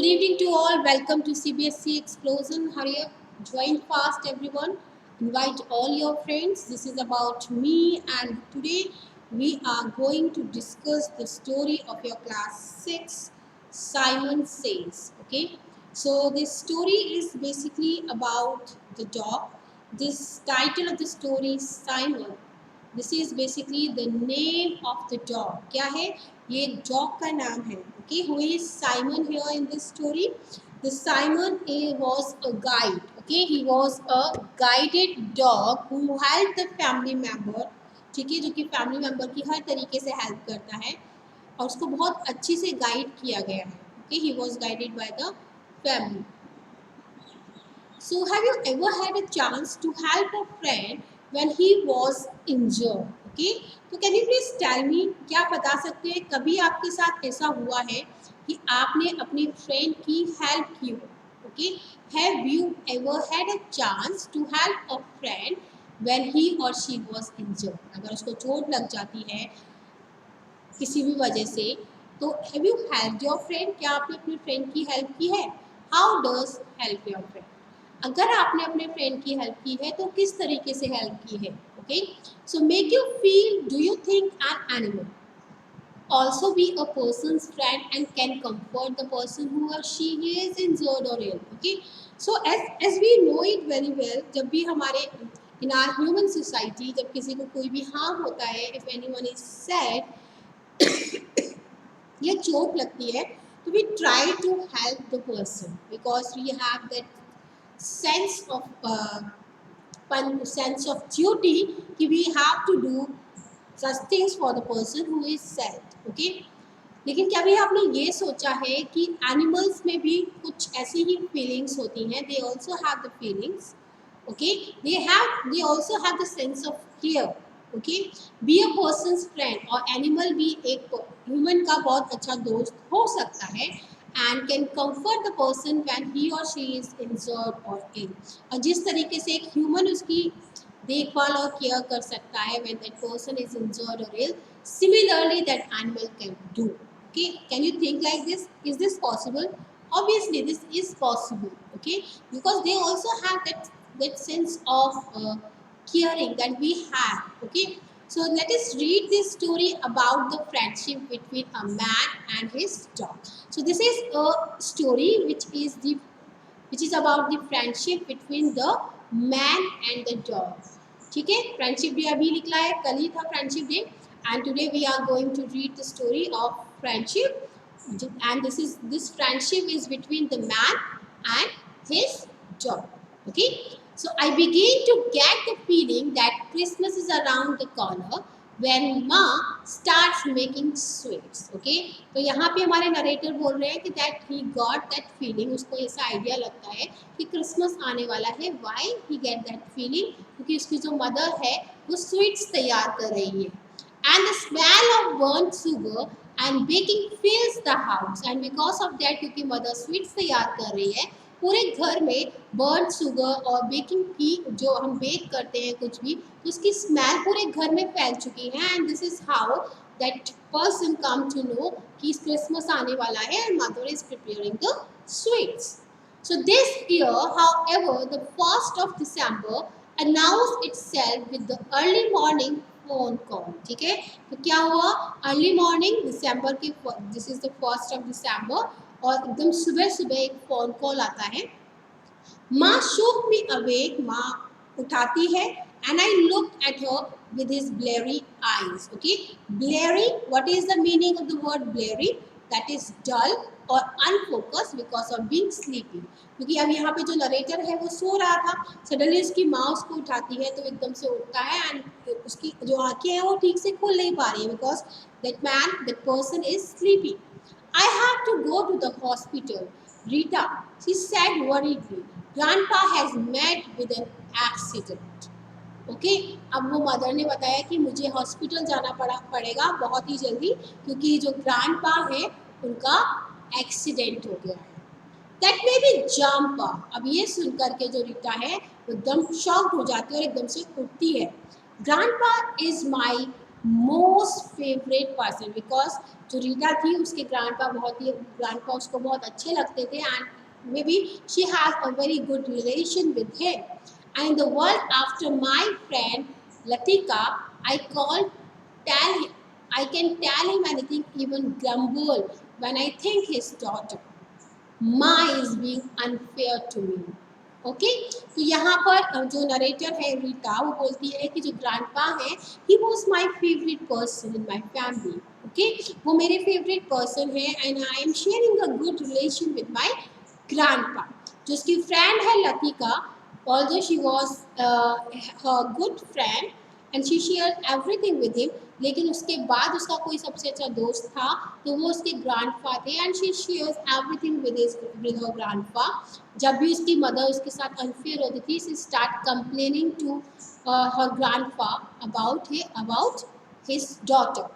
Good evening to all. Welcome to CBSC Explosion. Hurry up, join fast, everyone. Invite all your friends. This is about me, and today we are going to discuss the story of your class 6, Simon Says. Okay, so this story is basically about the dog. This title of the story is Simon. This is basically the name of the dog. क्या है ये? Dog का नाम है. Okay, who is Simon here in this story? The Simon was a guide. Okay, he was a guided dog who help the family member. ठीक है, जो कि फैमिली मेंबर की हर तरीके से हेल्प करता है और उसको बहुत अच्छी से गाइड किया गया है. Okay, he was guided by the family. So have you ever had a chance to help a friend when he was injured? Okay, तो can you please tell me, क्या बता सकते हैं कभी आपके साथ ऐसा हुआ है कि आपने अपने फ्रेंड की हेल्प की हो? Okay, have you ever had a chance to help a friend when he or she was injured? अगर उसको चोट लग जाती है किसी भी वजह से, तो have you help your friend? क्या आपने अपने फ्रेंड की हेल्प की है? How does help your friend? अगर आपने अपने फ्रेंड की हेल्प की है तो किस तरीके से हेल्प की है? Okay, so make you feel, do you think an animal also be a person's friend and can comfort the person who or she is injured or ill? Okay, so as we know it very well, जब भी हमारे in our human society जब किसी को कोई भी harm होता है, if anyone is sad या चोट लगती है, तो we try to help the person because we have that sense of duty कि we have to do such things for the person who is sad. Okay, लेकिन क्या भी आपने ये सोचा है कि एनिमल्स में भी कुछ ऐसी ही फीलिंग्स होती हैं? They also have the feelings. Okay, they also have the sense of care. Okay, be a persons friend, और एनिमल भी एक ह्यूमन का बहुत अच्छा दोस्त हो सकता है and can comfort the person when he or she is injured or ill. और जिस तरीके से एक ह्यूमन उसकी देखभाल और केयर कर सकता है when that person is injured or ill, similarly that animal can do. Okay, can you think like this? Is this possible? Obviously this is possible. Okay, because they also have that sense of caring that we have. Okay, so let us read this story about the friendship between a man and his dog. So this is a story which is about the friendship between the man and the dog. ठीक है, friendship day अभी निकला है, कल ही था friendship day, and today we are going to read the story of friendship. And this friendship is between the man and his dog. Okay, so I begin to get the feeling that Christmas is around the corner when Ma starts making sweets. Okay, तो यहाँ पे हमारे narrator बोल रहे हैं कि that he got that feeling, उसको ऐसा आइडिया लगता है कि क्रिसमस आने वाला है. Why he get that feeling? क्योंकि उसकी जो मदर है वो स्वीट्स तैयार कर रही है. And the smell of burnt sugar and baking fills the house. And because of that, क्योंकि मदर स्वीट्स तैयार कर रही है, पूरे घर में बर्न शुगर और बेकिंग की जो हम बेक करते हैं कुछ भी, उसकी स्मेल पूरे घर में फैल चुकी है. And this is how that person come to know कि क्रिसमस आने वाला है and mother is preparing the sweets. So this year, however, the 1st of December announced itself with the early morning phone call. ठीक है, तो क्या हुआ? Early morning दिसंबर की, this is the 1st of December, और एकदम सुबह सुबह एक फोन कॉल आता है. माँ shook me awake, माँ उठाती है, and I looked at her with his blurry eyes. Okay, blurry, what is the meaning of the word blurry? That is dull और unfocused because of being sleepy. क्योंकि अब यहाँ पे जो नरेटर है वो सो रहा था, सडनली उसकी माँ उसको उठाती है तो एकदम से उठता है एंड उसकी जो आंखें हैं वो ठीक से खुल नहीं पा रही है because that person is sleepy. I have to go to the hospital, Rita, she said worriedly. Grandpa has met with an accident. Okay, अब वो मदर ने बताया कि मुझे हॉस्पिटल जाना पड़ेगा बहुत ही जल्दी क्योंकि जो ग्रैंडपा है उनका एक्सीडेंट हो गया है. That may be jumper. अब ये सुन करके जो रीटा है वो एकदम शॉक्ड हो जाती है और एकदम से उठती है. Grandpa is my most favourite person, because जो रीटा थी उसके ग्रैंडपा उसको बहुत अच्छे लगते थे, and may be she has a very good relation with him. And the world after my friend Latika, I call tell I can tell him anything, even grumble when I think his daughter Ma is being unfair to me. Okay तो यहाँ पर जो narrator है रीटा, वो बोलती है कि जो ग्रैंडपा है, he was my favourite person in my family. Okay, वो मेरे फेवरेट पर्सन है, and I am sharing a good relation with my grandpa. जो उसकी फ्रेंड है Latika, although she was her good friend and she shared everything with him, लेकिन उसके बाद उसका कोई सबसे अच्छा दोस्त था तो वो उसके ग्रैंडपा थे, and she shares everything with her grandpa. जब भी उसकी मदर उसके साथ अनफेयर होती थी, she start complaining to her grandpa about his daughter.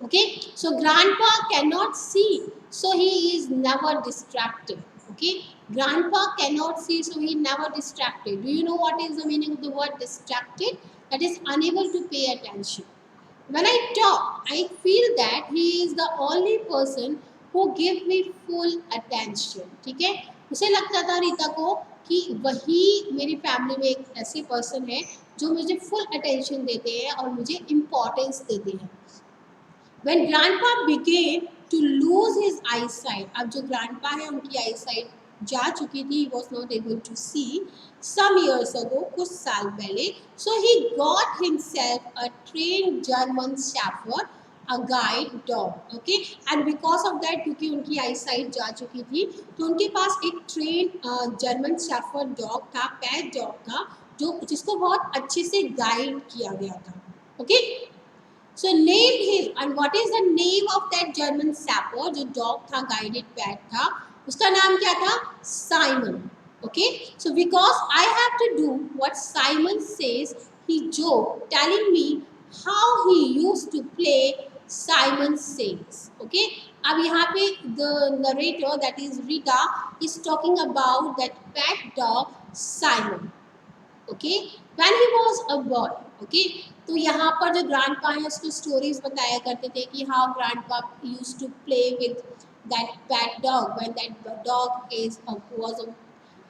Okay, so grandpa cannot see, so he is never distracted. Okay, grandpa cannot see, so he never distracted. Do you know what is the meaning of the word distracted? That is unable to pay attention. When I talk, I feel that he is the only person who give me full attention. ठीक है, उसे लगता था Rita को कि वही मेरी family में एक ऐसे पर्सन है जो मुझे फुल अटेंशन देते हैं और मुझे इम्पोर्टेंस देते हैं. When grandpa began to lose his eyesight, अब जो grandpa है उनकी eyesight जा चुकी थी, he was not able to see some years ago, कुछ साल पहले. So he got himself a trained German Shepherd, a guide dog. Okay, and because of that, क्योंकि उनकी eyesight जा चुकी थी, तो उनके पास एक trained German Shepherd dog था, pet dog था, जो जिसको बहुत अच्छे से guide किया गया था. Okay, so named him, and what is the name of that German Shepherd जो dog था, guided pet था, उसका नाम क्या था? Simon. Okay, so because I have to do what Simon says, he joked telling me how he used to play Simon Says. Okay, अब यहाँ पे the narrator, that is Rita, is talking about that pet dog Simon. Okay, when he was a boy. Okay, तो यहाँ पर जो grandpa है उसको stories बताया करते थे कि how grandpa used to play with that pet dog when that dog is was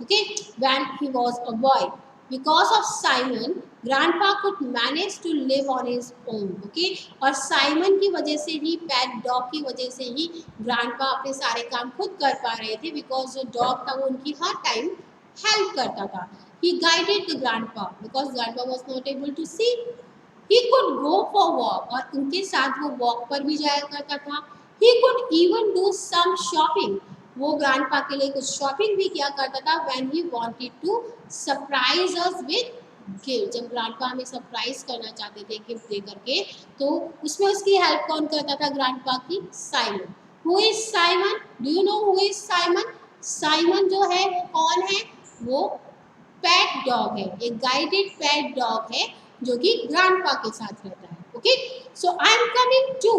okay when he was a boy. Because of Simon, grandpa could manage to live on his own. Okay, और Simon की वजह से ही, pet dog की वजह से ही grandpa अपने सारे काम खुद कर पा रहे थे, बिकॉज जो डॉग था वो उनकी हर टाइम हेल्प करता था. He guided the grandpa because grandpa was not able to see. He could go for walk, और उनके साथ वो वॉक पर भी जाया करता था. He could even do some shopping. वो ग्रैंडपा के लिए कुछ शॉपिंग भी किया करता था. When he wanted to surprise us with gift, जब ग्रैंडपा हमें सरप्राइज करना चाहते थे गिफ्ट दे करके, तो उसमें उसकी हेल्प कौन करता था? ग्रैंडपा की, Simon. Who is Simon? Do you know who is Simon? Simon जो है वो कौन है? वो पैट डॉग है, एक गाइडेड पैट डॉग है जो कि ग्रैंडपा के साथ रहता है. Okay, so I am coming to,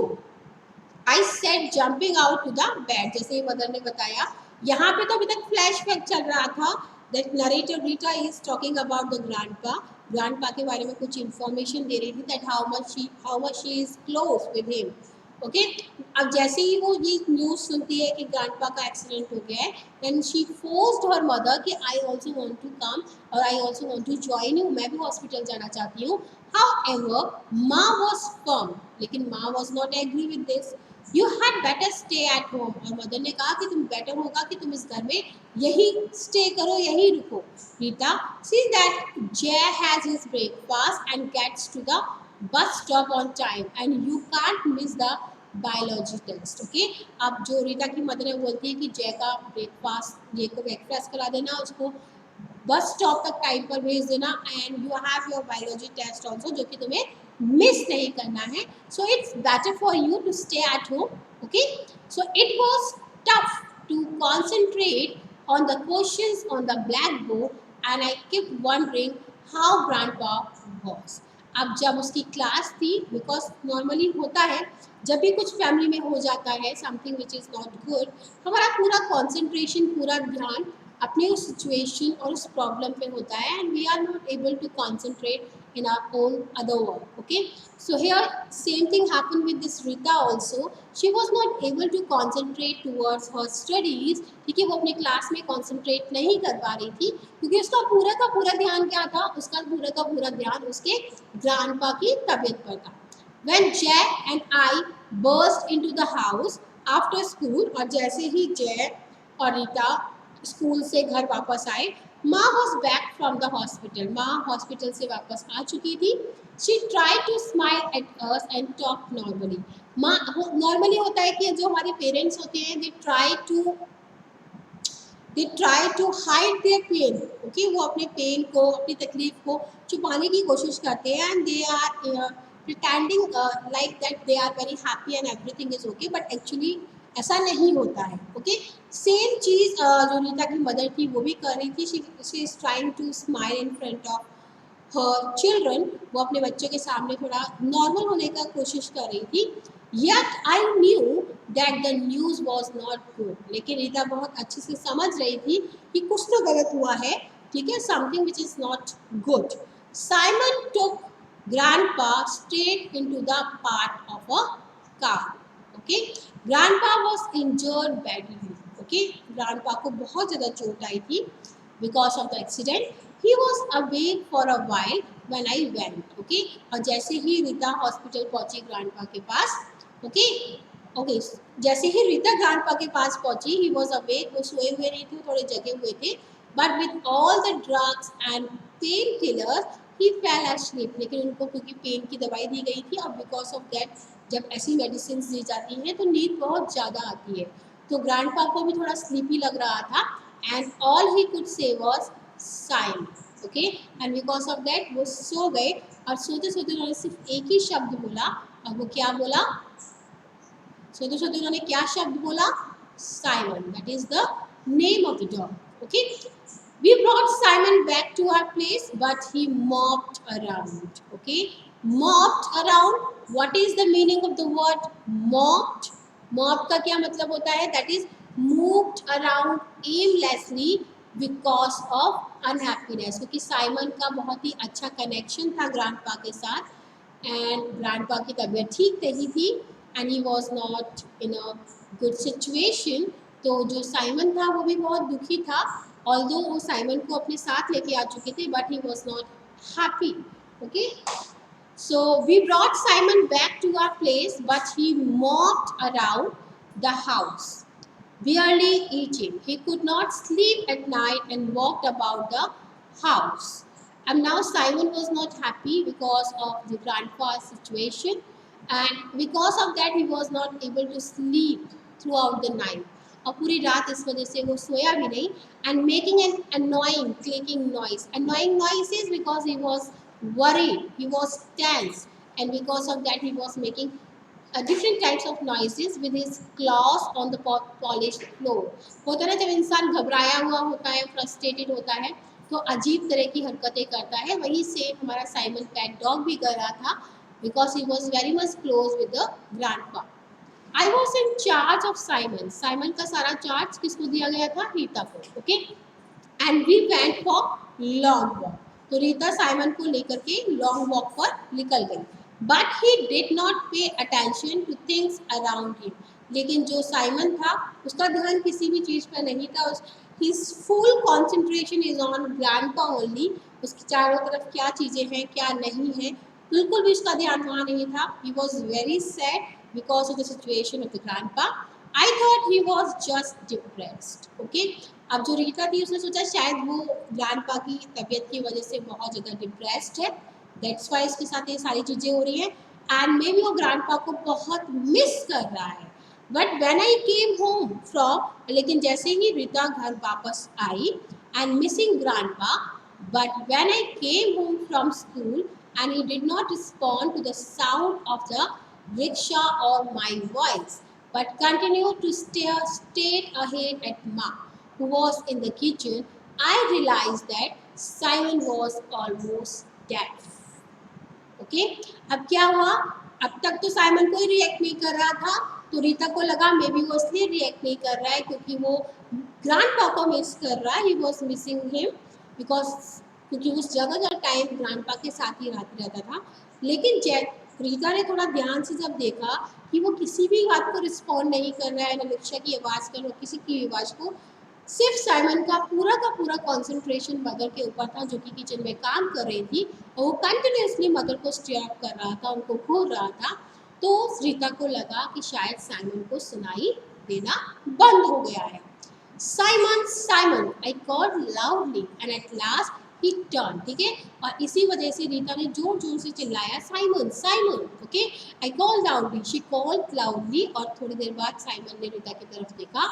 I said jumping out to the bed. जैसे ही मदर ने बताया, यहाँ पे तो अभी तक फ्लैशबैक चल रहा था. That narrator Rita is talking about the grandpa के बारे में कुछ इंफॉर्मेशन दे रही थी, that how much she is close with him. Okay, अब जैसे ही वो ये न्यूज़ सुनती है कि ग्रैंडपा का एक्सीडेंट हो गया है, then she forced her mother कि I also want to come और I also want to join you, मैं भी हॉस्पिटल जाना चाहती हूँ. हाउएवर माँ वॉज फर्म, लेकिन माँ was not agree with this. You had better stay at home, और मदर ने कहा कि तुम बेटर होगा कि तुम इस घर में यही स्टे करो, यही रुको. Rita sees that Jay has his breakfast and gets to the bus stop on time and you can't miss the biology test. Okay, अब जो रीटा की मदर बोलती है कि जय का जय को ब्रेकफास्ट करा देना, उसको बस स्टॉप तक टाइम पर भेज देना, and you have your biology test also, जो कि तुम्हें मिस नहीं करना है. So it's better for you to stay at home. Okay, so it was tough to concentrate on the questions on the blackboard and I kept wondering how grandpa was. अब जब उसकी class थी, because normally होता है जब भी कुछ family में हो जाता है something which is not good, हमारा पूरा कॉन्सेंट्रेशन, पूरा ध्यान अपने उस सिचुएशन और उस प्रॉब्लम पे होता है, and we are not able to concentrate in our own other work. Okay, so here same thing happened with this Rita also. She was not able to concentrate towards her studies. ठीक है, वो अपने class में concentrate नहीं कर पा रही थी क्योंकि उसका पूरा का पूरा ध्यान क्या था, उसका पूरा का पूरा ध्यान उसके ग्रैंडपा की तबीयत पर था. When Jack and I burst into the house after school, और जैसे ही जैक और रीता स्कूल से घर वापस आए, माँ was back from the hospital. माँ हॉस्पिटल से वापस आ चुकी थी. She try to smile at us and talk normally. माँ नॉर्मली होता है कि जो हमारे पेरेंट्स होते हैं they try to hide their pain. Okay, वो अपने पेन को, अपनी तकलीफ को छुपाने की कोशिश करते हैं and they are pretending like that they are very happy and everything is okay, but actually ऐसा नहीं होता है. ओके, सेम चीज़ जो रीता की मदर थी वो भी कर रही थी. She is trying to smile in front of her children. वो अपने बच्चों के सामने थोड़ा नॉर्मल होने का कोशिश कर रही थी. Yet I knew that the news was not good. लेकिन रीता बहुत अच्छे से समझ रही थी कि कुछ तो गलत हुआ है. ठीक है, something which is not good. Simon took grandpa straight into the part of a car. Okay, grandpa was injured badly. Okay, grandpa को बहुत ज़्यादा चोट आई थी because of the accident. He was awake for a while when I went. Okay, और जैसे ही Rita hospital पहुंची grandpa के पास, ओके, जैसे ही रीता ग्रैंडपा के पास पहुंची, he was awake. वो सोए हुए नहीं थे, थोड़े जगे हुए थे. But with all the drugs and painkillers, he fell asleep. लेकिन उनको क्योंकि पेन की दवाई दी गई थी और बिकॉज ऑफ दैट जब ऐसी मेडिसिन दी जाती हैं तो नींद बहुत ज़्यादा आती है. तो ग्रैंडपा को भी थोड़ा स्लीपी लग रहा था and all he could say was silent. Okay, and because of that वो सो गए और सोते सोते उन्होंने सिर्फ एक ही शब्द बोला. और वो क्या बोला? सोते सोते उन्होंने क्या शब्द बोला? Simon. That is the name of the dog. Okay, we brought Simon back to our place, but he mopped around. Okay, mopped around. What is the meaning of the word mopped? Mopped का क्या मतलब होता है? That is moved around aimlessly because of unhappiness. क्योंकि Simon का बहुत ही अच्छा connection था ग्रैंडपा के साथ एंड ग्रैंडपा की तबीयत ठीक नहीं थी and he was not in a good situation. तो जो साइमन था वो भी बहुत दुखी था. ऑल्दो वो साइमन को अपने साथ लेके आ चुके थे but he was not happy. Okay, so we brought Simon back to our place but he mopped around the house barely eating. He could not sleep at night and walked about the house. And now Simon was not happy because of the grandpa's situation, and because of that he was not able to sleep throughout the night. और पूरी रात इस वजह से वो सोया भी नहीं. And making an annoying clicking noise. Annoying noises because he was worried, he was tense, and because of that he was making different types of noises with his claws on the polished floor. होता है ना जब इंसान घबराया हुआ होता है, frustrated होता है तो अजीब तरह की हरकतें करता है. वही सेम हमारा साइमन पैट डॉग भी कर रहा था because he was very much close with the grandpa. I was in charge of Simon. Simon का सारा चार्ज किसको दिया गया था? रीता को. Okay, and we went for long walk. तो रीता साइमन को लेकर के लॉन्ग वॉक पर निकल गई. But he did not pay attention two things around him. लेकिन जो साइमन था उसका ध्यान किसी भी चीज़ पर नहीं था. His full concentration is on grandpa only. उसकी चारों तरफ क्या चीज़ें हैं क्या नहीं है बिल्कुल भी उसका ध्यान वहाँ नहीं था. ही was very sad because of the situation of the grandpa. I thought he was just depressed. Okay, अब जो रीता थी उसने सोचा शायद वो ग्रैंडपा की तबीयत की वजह से बहुत ज़्यादा डिप्रेस्ड है, दैट्स वाई इसके साथ ये सारी चीज़ें हो रही हैं एंड मे बी वो ग्रैंडपा को बहुत मिस कर रहा है. But when I came home from, लेकिन जैसे ही रीता घर वापस आई and missing grandpa, but when I came home from school and he did not respond to the sound of the rickshaw or my voice but continued to stare straight ahead at Ma who was in the kitchen, I realized that Simon was almost deaf. Okay, अब क्या हुआ? अब तक तो Simon कोई react नहीं कर रहा था तो रीता को लगा मे बी वो इसलिए रिएक्ट नहीं कर रहा है क्योंकि वो ग्रैंडपा को मिस कर रहा है. He was missing him because क्योंकि उस ज़्यादातर टाइम ग्रैंडपा के साथ ही रहता था। लेकिन रीता ने थोड़ा ध्यान से जब देखा कि वो किसी भी बात को रिस्पॉन्ड नहीं कर रहा है, ना रिक्शा की आवाज़ कर, किसी की आवाज़ को, सिर्फ साइमन का पूरा कंसंट्रेशन मदर के ऊपर था, जो कि किचन में काम कर रही थी, और वो कंटिन्यूसली मदर को स्टेयर अप कर रहा था, उनको घूर रहा था। तो रीता को लगा कि शायद साइमन को सुनाई देना बंद हो गया है। Simon Simon I called loudly and at last he turn, ठीक है। और इसी वजह से रीता ने जोर जोर से चिल्लाया Simon Simon, okay. I called loudly, she called loudly, और थोड़ी देर बाद साइमन ने रीता की तरफ देखा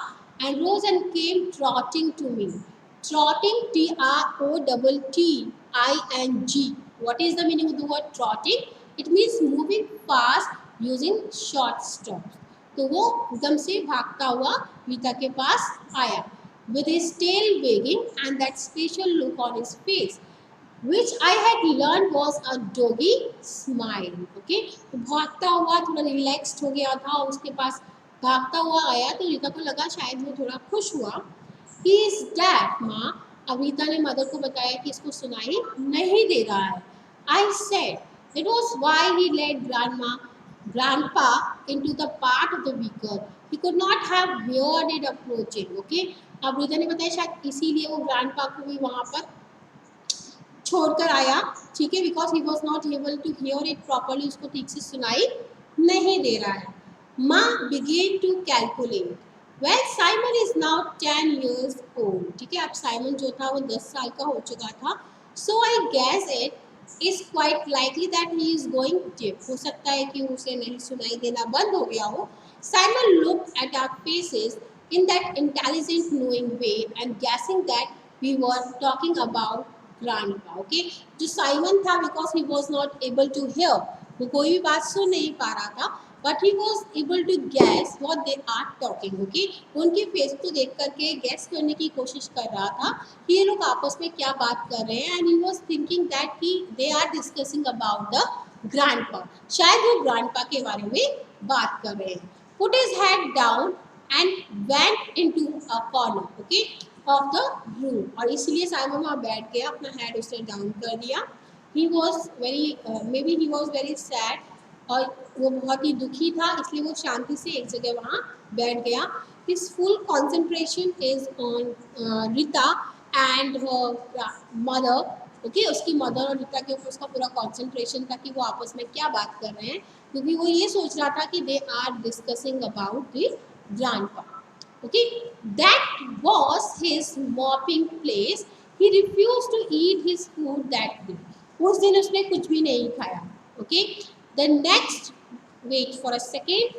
and rose and came trotting to me. Trotting, T-R-O-T-T-I-N-G. What is the meaning of the word trotting? It means moving fast using short steps. तो वो एकदम से भागता हुआ रीता के पास आया, with his tail wagging and that special look on his face, which I had learned was a doggy smile. Okay, तो भागता हुआ थोड़ा रिलैक्स्ड हो गया था, उसके पास भागता हुआ आया, तो रीता को लगा शायद वो थोड़ा खुश हुआ। He is dead, माँ। अब रीता ने मदर को बताया कि इसको सुनाई नहीं दे रहा है। I said it was why he led grandpa into the part of the vehicle. He could not have heard it approaching. Okay, अब रीता ने बताया शायद इसीलिए वो ग्रैंडपा को भी वहाँ पर छोड़कर आया, ठीक है, because he was not able to hear it properly, उसको ठीक से सुनाई नहीं दे रहा है। माँ began to calculate, well Simon is now 10 years old, ठीक है। अब साइमन जो था वो 10 साल का हो चुका था। So I guess it is quite likely that he is going deaf, हो सकता है कि उसे नहीं सुनाई देना बंद हो गया हो। Simon looked at our faces in that intelligent knowing way and guessing that we were talking about grandpa. Okay, जो साइमन था, because he was not able to hear, वो कोई भी बात सुन नहीं पा रहा था, but he was able to guess what they are talking. Okay, उनके फेस को देख करके गैस करने की कोशिश कर रहा था कि ये लोग आपस में क्या बात कर रहे हैं, and he was thinking that कि they are discussing about the grandpa, शायद वो ग्रैंडपा के बारे में बात कर रहे हैं। Put his head down and went into a corner, okay, of the room, और इसलिए साइमन वहाँ बैठ गया, अपना हेड उसने डाउन कर दिया। he was very maybe he was very sad, और वो बहुत ही दुखी था, इसलिए वो शांति से एक जगह वहाँ बैठ गया। his full concentration is on Rita and her mother, okay, उसकी मदर और रीता के ऊपर उसका पूरा कंसंट्रेशन था कि वो आपस में क्या बात कर रहे हैं, क्योंकि वो ये सोच रहा था कि they are discussing about the grandpa. Okay, that was his mopping place. He refused to eat his food that day. उस दिन उसने कुछ भी नहीं खाया। Okay, the next, wait for a second.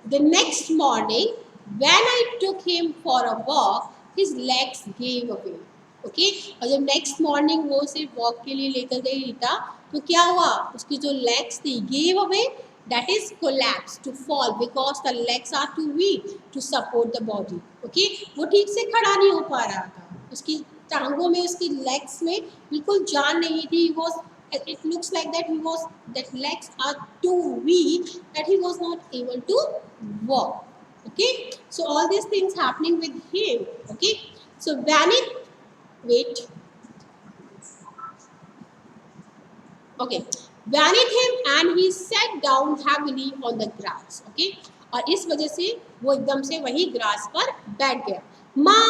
The next morning, when I took him for a walk, his legs gave away. Okay, और जब next morning वो उसे वॉक के लिए लेकर गई रीता, तो क्या हुआ, उसकी जो लेग्स थी give away, that is collapse to fall, because the legs are too weak to support the body. Okay, वो ठीक से खड़ा नहीं हो पा रहा था, उसकी टांगों में, उसकी लेग्स में बिल्कुल जान नहीं थी। It looks like that legs are too weak that he was not able to walk. Okay, so all these things happening with him. Okay, so wait, okay, vanished him and he sat down heavily on the grass. Okay, और इस वजह से वो एकदम से वही grass पर बैठ गया। माँ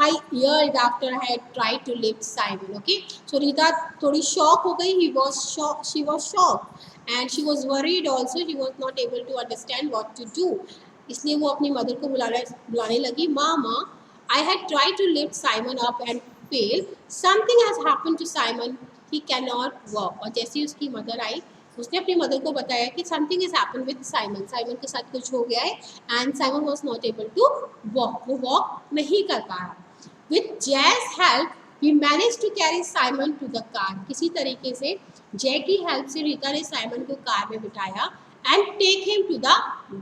I yelled after I had tried to lift Simon. Okay, so Rita थोड़ी शॉक हो गई, she was shocked and she was worried also. She was not able to understand what to do, इसलिए वो अपनी मदर को बुलाने लगी। माँ I had tried to lift Simon up and failed. Something has happened to Simon. He cannot walk. और जैसे ही उसकी मदर आई, उसने अपनी मदर को बताया कि something has happened with Simon. Simon के साथ कुछ हो गया है and Simon was not able to walk. वो वॉक नहीं कर पा रहा। With Jay's help, he managed to carry Simon to the car. किसी तरीके से जय की हेल्प से रीता ने साइमन को कार में बिठाया and take him to the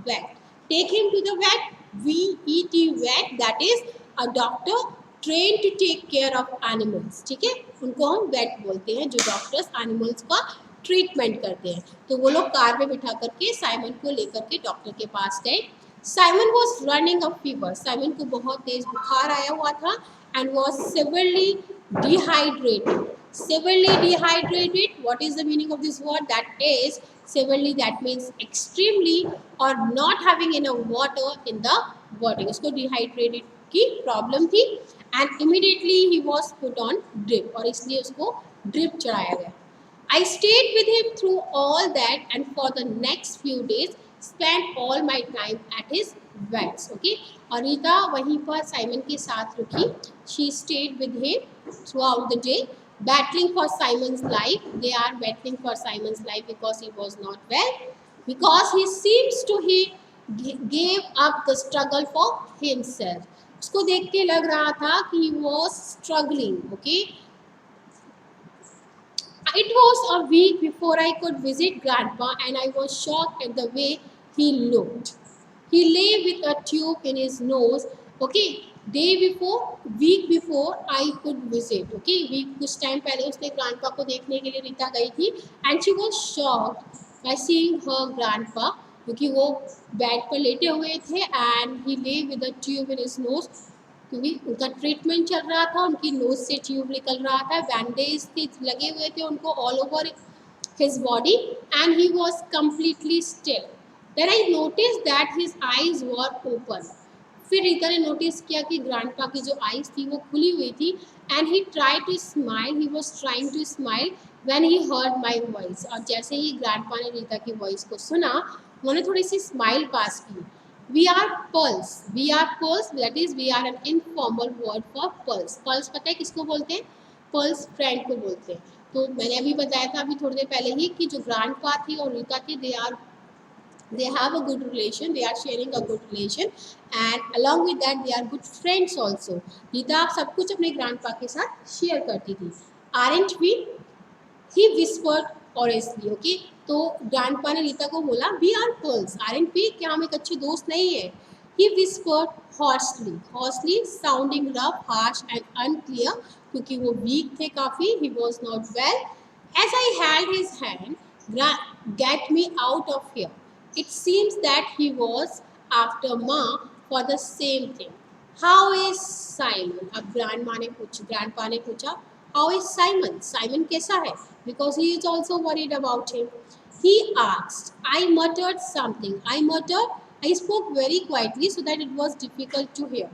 vet. Take him to the vet, V-E-T, vet, that is a doctor trained to take care of animals. ठीक है, उनको हम वेट बोलते हैं, जो डॉक्टर्स एनिमल्स का ट्रीटमेंट करते हैं। तो वो लोग कार में बिठा करके साइमन को लेकर के डॉक्टर के पास गए। Simon was running a fever, Simon को बहुत तेज बुखार आया हुआ था and was severely dehydrated. Severely dehydrated, what is the meaning of this word? That is severely, that means extremely or not having enough water in the body. उसको dehydrated की problem थी and immediately he was put on drip, और इसलिए उसको drip चढ़ाया गया. I stayed with him through all that and for the next few days spent all my time at his bedside. Okay, और रीता वहीं पर साइमन के साथ रुकी. She stayed with him throughout the day, battling for Simon's life. They are battling for Simon's life because he was not well, because he seems to he gave up the struggle for himself. उसको देख के लग रहा था कि he was struggling. Okay, it was a week before I could visit Grandpa and I was shocked at the way he looked. He lay with a tube in his nose. Okay, week before I could visit. Okay, week कुछ time पहले उसने grandpa को देखने के लिए रीता गई थी and she was shocked by seeing her grandpa, क्योंकि वो बेड पर लेटे हुए थे and he lay with a tube in his nose, क्योंकि उनका ट्रीटमेंट चल रहा था, उनकी नोज से ट्यूब निकल रहा था, बैंडेज थे लगे हुए थे उनको all over his body and he was completely still. Then I notice that his eyes were open. फिर रीता ने नोटिस किया कि ग्रैंडपा की जो आईज थी वो खुली हुई थी and he try to smile, he was trying to smile when he heard my voice. और जैसे ही ग्रैंडपा ने रीता की वॉइस को सुना, उन्होंने थोड़ी सी स्माइल पास की. We are pulse. We are pulse. That is, we are an informal word for pulse. Pulse पता है किसको बोलते हैं? Pulse friend को बोलते हैं. तो मैंने अभी बताया था अभी थोड़ी देर पहले ही कि जो grandpa थी और रीता थी, they have a good relation. They are sharing a good relation, and along with that, they are good friends also. Rita सब कुछ अपने grandpa के साथ share करती थी. Aren't we? He whispered honestly. Okay, तो ग्रैंडपा ने रीता को बोला वी आर पर्ल्स, आरएंट वी, क्या हम एक अच्छे दोस्त नहीं है? He whispered hoarsely, sounding rough, harsh and unclear, क्योंकि वो वीक थे काफ़ी. He was not well. As I held his hand, get me out of here. It seems that he was after Ma for the same thing. How is Simon? अब grandpa ने पूछा How is Simon? Simon कैसा है? Because he is also worried about him. He asked. I muttered something. I spoke very quietly so that it was difficult to hear.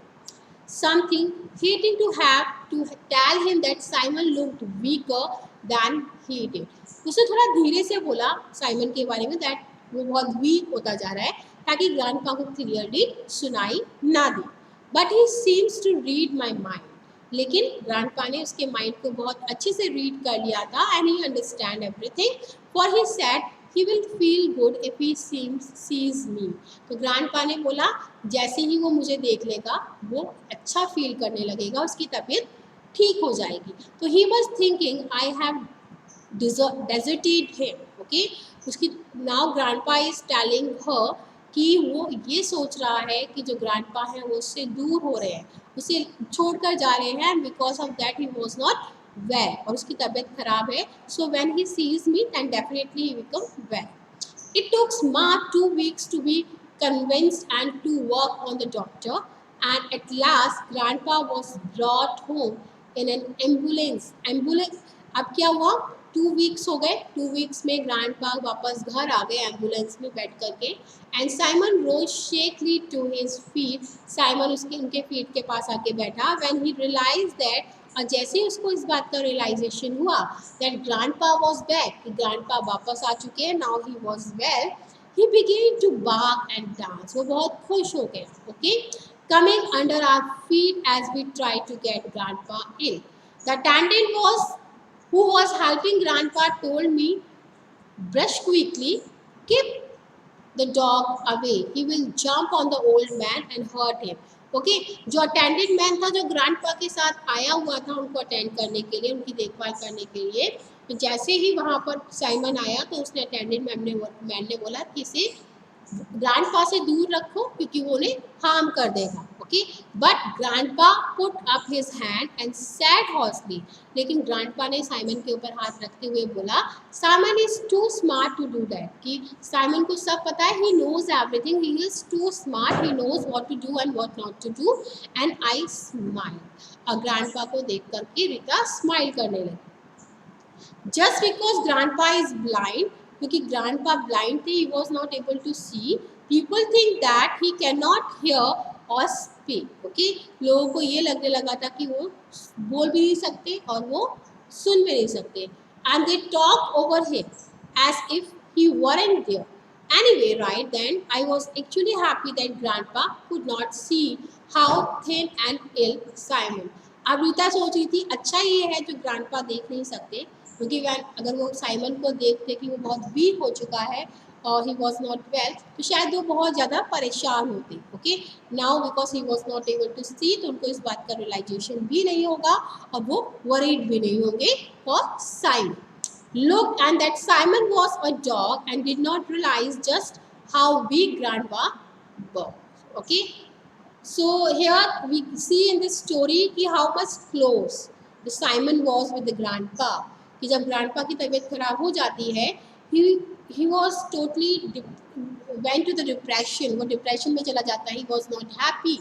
Something, hating to have to tell him that Simon looked weaker than he did. उसने थोड़ा धीरे से बोला Simon के बारे में, that वो बहुत वीक होता जा रहा है, ताकि ग्रैंडपा को क्लियरली सुनाई ना दे. But he seems to read my mind. लेकिन ग्रैंडपा ने उसके माइंड को बहुत अच्छे से रीड कर लिया था and he understand everything. For he said he will feel good if he sees मी. तो ग्रैंडपा ने बोला जैसे ही वो मुझे देख लेगा वो अच्छा फील करने लगेगा, उसकी तबीयत ठीक हो जाएगी. तो he was thinking I have deserted him. Okay, उसकी now grandpa is telling her कि वो ये सोच रहा है कि जो ग्रैंडपा है वो उससे दूर हो रहे हैं, उसे छोड़कर जा रहे हैं, because of that he was not well, और उसकी तबीयत खराब है. So when he sees me then definitely he become well. It took Ma 2 weeks to be convinced and to work on the doctor, and at last Grandpa was brought home in an ambulance. अब क्या हुआ? 2 weeks हो गए. 2 weeks में grandpa वापस घर आ गए ambulance में बैठ करके. And Simon rose shakily to his feet. Simon उनके फीट के पास आके बैठा. व्हेन ही रियलाइज दैट, और जैसे ही उसको इस बात का रियलाइजेशन हुआ दैट ग्रैंडपा वाज बैक, कि ग्रैंडपा वापस आ चुके हैं, now he was well, he began to bark and dance. वो बहुत खुश हो गए. Okay, coming under our feet as we try to get grandpa in. The attendant who was helping Grandpa told me, brush quickly, keep the dog away, he will jump on the old man and hurt him. Okay, जो attendant man था जो grandpa के साथ आया हुआ था उनको attend करने के लिए, उनकी देखभाल करने के लिए, तो जैसे ही वहाँ पर साइमन आया तो उसने अटेंडेंट मैन ने बोला कि इसे ग्रैंडपा से दूर रखो क्योंकि वो उन्हें हार्म कर देगा. okay, but grandpa put up his hand and said hoarsely, लेकिन grandpa ने साइमन के ऊपर हाथ रखते हुए बोला, Simon is too smart to do that, कि साइमन को सब पता है, he knows everything, he is too smart, he knows what to do and what not to do, and I smiled. और grandpa को देख करके रीता स्माइल करने लगी. Just because grandpa is blind, क्योंकि grandpa blind थे, he was not able to see, people think that he cannot hear or speak. Okay, लोगों को ये लगने लगा था कि वो बोल भी नहीं सकते और वो सुन भी नहीं सकते. And they talk over him as if he weren't there. Anyway, right then, I was actually happy that grandpa could not see how thin and ill Simon. अब रीता सोच रही थी, अच्छा ये है जो grandpa देख नहीं सकते, क्योंकि अगर वो साइमन को देखते कि वो बहुत वीक हो चुका है और ही वॉज नॉट वेल, तो शायद वो बहुत ज़्यादा परेशान होते. Okay, now because he was not able to see, तो उनको इस बात का रियलाइजेशन भी नहीं होगा और वो वरीड भी नहीं होंगे for Simon. Look, and that Simon was a dog and did not realize just how big grandpa was. Okay, so here we see in this story कि how much close the Simon was with the grandpa. कि जब grandpa की तबीयत खराब हो जाती है, he was totally went to the depression, वो depression में चला जाता है, he was not happy.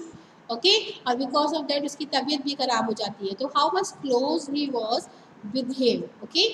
Okay, और because of that उसकी तबीयत भी खराब हो जाती है. तो how much close he was with him. Okay,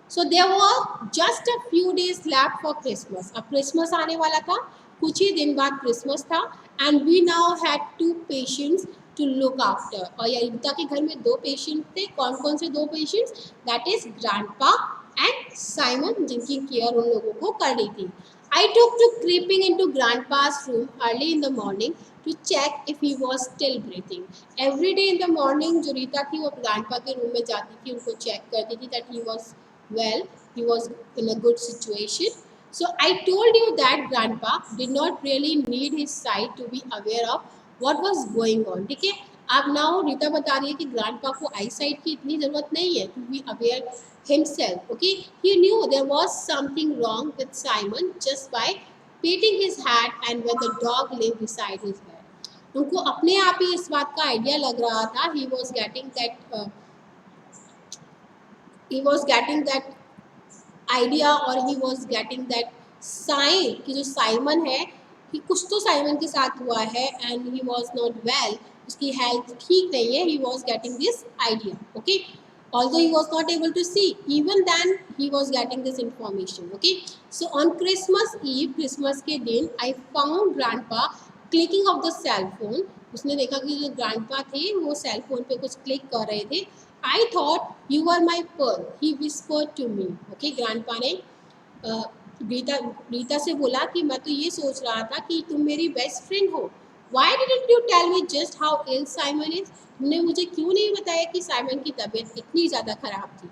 so there were just a few days left for Christmas. अब Christmas आने वाला था, कुछ ही दिन बाद Christmas था, and we now had 2 patients to look after. और रीता के घर में 2 पेशेंट थे. कौन कौन से 2 patients? That is grandpa and Simon, जिनकी केयर उन लोगों को करनी थी. I took to creeping into grandpa's room early in the morning to check if he was still breathing. Every day in the morning जो रीता थी वो grandpa के रूम में जाती थी, उनको चेक करती थी that he was well, he was in a good situation. So I told you that grandpa did not really need his sight to be aware of what was going on. ठीक है, अब now Rita बता रही है कि grandpa को आई site की इतनी ज़रूरत नहीं है, to be aware himself. Okay, he knew there was something wrong with Simon just by patting his head and when the dog lay beside his bed. उनको अपने आप ही इस बात का आइडिया लग रहा था. He was getting that idea or he was getting that sign कि जो साइमन है कि कुछ तो साइमन के साथ हुआ है and he was not well, उसकी हेल्थ ठीक नहीं है. He was getting this idea. Okay, although he was not able to see, even then he was getting this information. Okay, so on Christmas Eve, Christmas के दिन, I found grandpa clicking of the cell phone. उसने देखा कि जो grandpa थे वो cell phone पे कुछ क्लिक कर रहे थे. I thought you were my pearl, he whispered to me. Okay, grandpa ने रीता से बोला कि मैं तो ये सोच रहा था कि तुम मेरी बेस्ट फ्रेंड हो. Why didn't you tell me just how ill Simon is? तुमने मुझे क्यों नहीं बताया कि साइमन की तबीयत इतनी ज़्यादा खराब थी.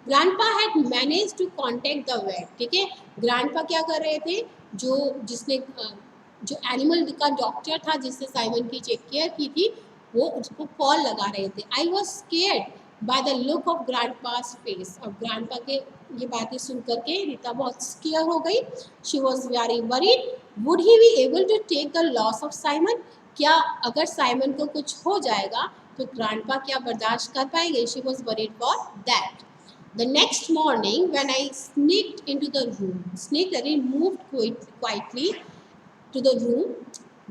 Grandpa had managed to contact the vet. ठीक है, grandpa क्या कर रहे थे, जो एनिमल का डॉक्टर था जिससे साइमन की चेक केयर की थी, वो उसको कॉल लगा रहे थे. I was scared by the look of grandpa's face. अब grandpa के ये बातें सुन करके रीता बहुत स्केयर हो गई. She was very worried. Would he be able to take the loss of Simon? क्या अगर साइमन को कुछ हो जाएगा तो grandpa क्या बर्दाश्त कर पाएंगे? She was worried for that. The next morning when I sneaked into the room, moved quietly to the room,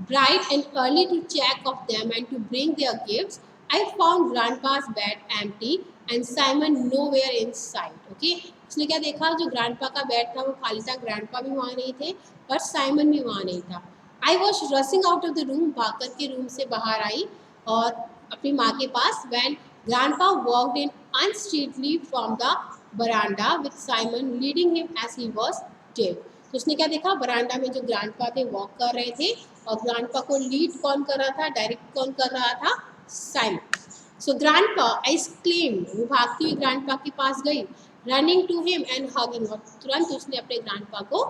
bright and early to check of them and to bring their gifts, I found grandpa's bed empty and Simon nowhere in sight. Okay, उसने क्या देखा, जो grandpa का bed था वो खाली था, grandpa भी वहाँ नहीं थे और Simon भी वहाँ नहीं था. I was rushing out of the room, भागकर के रूम से बाहर आई और अपनी माँ के पास. When grandpa walked in unsteadily from the veranda with Simon leading him as he was dead. तो उसने क्या देखा, बरांडा में जो ग्रैंडपा थे वॉक कर रहे थे और ग्रैंडपा को लीड कौन कर रहा था, डायरेक्ट कौन कर रहा था, Simon. So grandpa, I exclaimed, वो भागती हुई ग्रैंडपा के पास गई, running to him and hugging, और तुरंत उसने अपने ग्रैंडपा को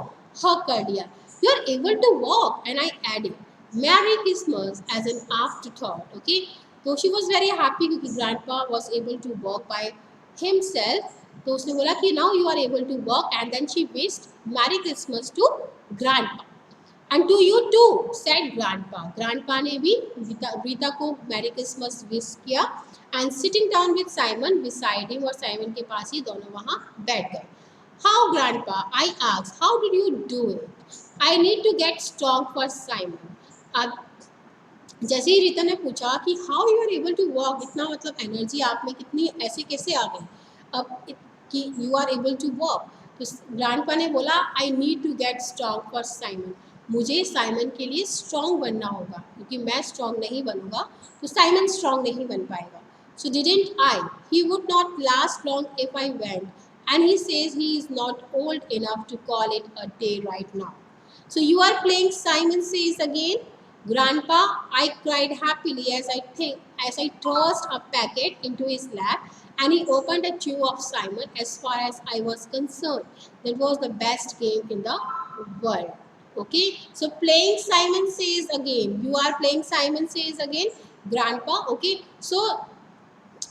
हग कर लिया. You are able to walk, and I added merry Christmas as an afterthought. Okay, तो शी वॉज वेरी हैप्पी क्योंकि grandpa was able to walk by himself. तो उसने बोला कि now you are able to walk, and then she wished merry Christmas to grandpa. And to you too, said grandpa. Grandpa ने भी Rita को merry Christmas wish किया and sitting down with Simon beside him, और Simon के पास ही दोनों वहाँ बैठ गए. How grandpa, I asked, how did you do it? I need to get strong for Simon. अब जैसे ही रीता ने पूछा कि how you are able to walk, इतना मतलब एनर्जी आप में कितनी ऐसे कैसे आ गई अब कि you are able to walk. तो ग्रैंडपा ने बोला I need to get strong for Simon, मुझे साइमन के लिए स्ट्रॉन्ग बनना होगा, क्योंकि मैं स्ट्रॉन्ग नहीं बनूंगा तो साइमन स्ट्रॉन्ग नहीं बन पाएगा. So didn't I, he would not last long if I went, and he says he is not old enough to call it a day right now. So you are playing, Simon says again. Grandpa, I cried happily as I tossed a packet into his lap, and he opened a chew of Simon. As far as I was concerned, that was the best game in the world. Okay, so playing, Simon says again. You are playing, Simon says again. Grandpa. Okay, so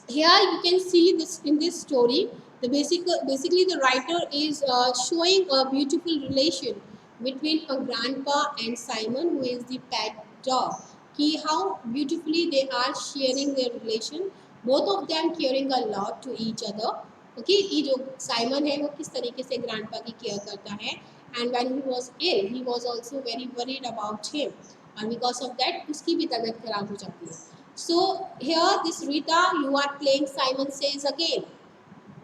here you can see this in this story. Basically the writer is showing a beautiful relation between a grandpa and Simon, who is the pet dog. Ki how beautifully they are sharing their relation, both of them caring a lot to each other. Okay, ये जो Simon है वो किस तरीके से grandpa की care करता है, and when he was ill he was also very worried about him, and because of that उसकी भी तबीयत खराब हो जाती है. So here this Rita, you are playing, Simon says again.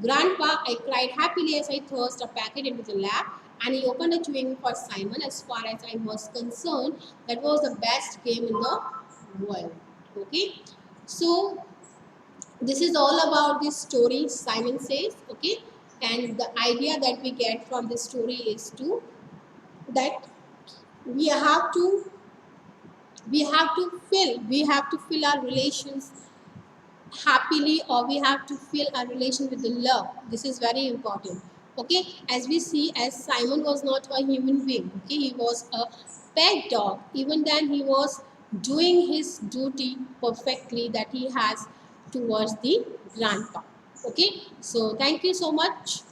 Grandpa, I cried happily as I thrust a packet into the lap, and he opened a chewing for Simon. As far as I was concerned, that was the best game in the world. Okay, so this is all about this story, Simon says. Okay, and the idea that we get from this story is that we have to fill our relations happily, or we have to fill our relation with the love. This is very important. Okay, as we see, as Simon was not a human being, okay, he was a pet dog. Even then he was doing his duty perfectly that he has towards the grandpa. Okay, so thank you so much.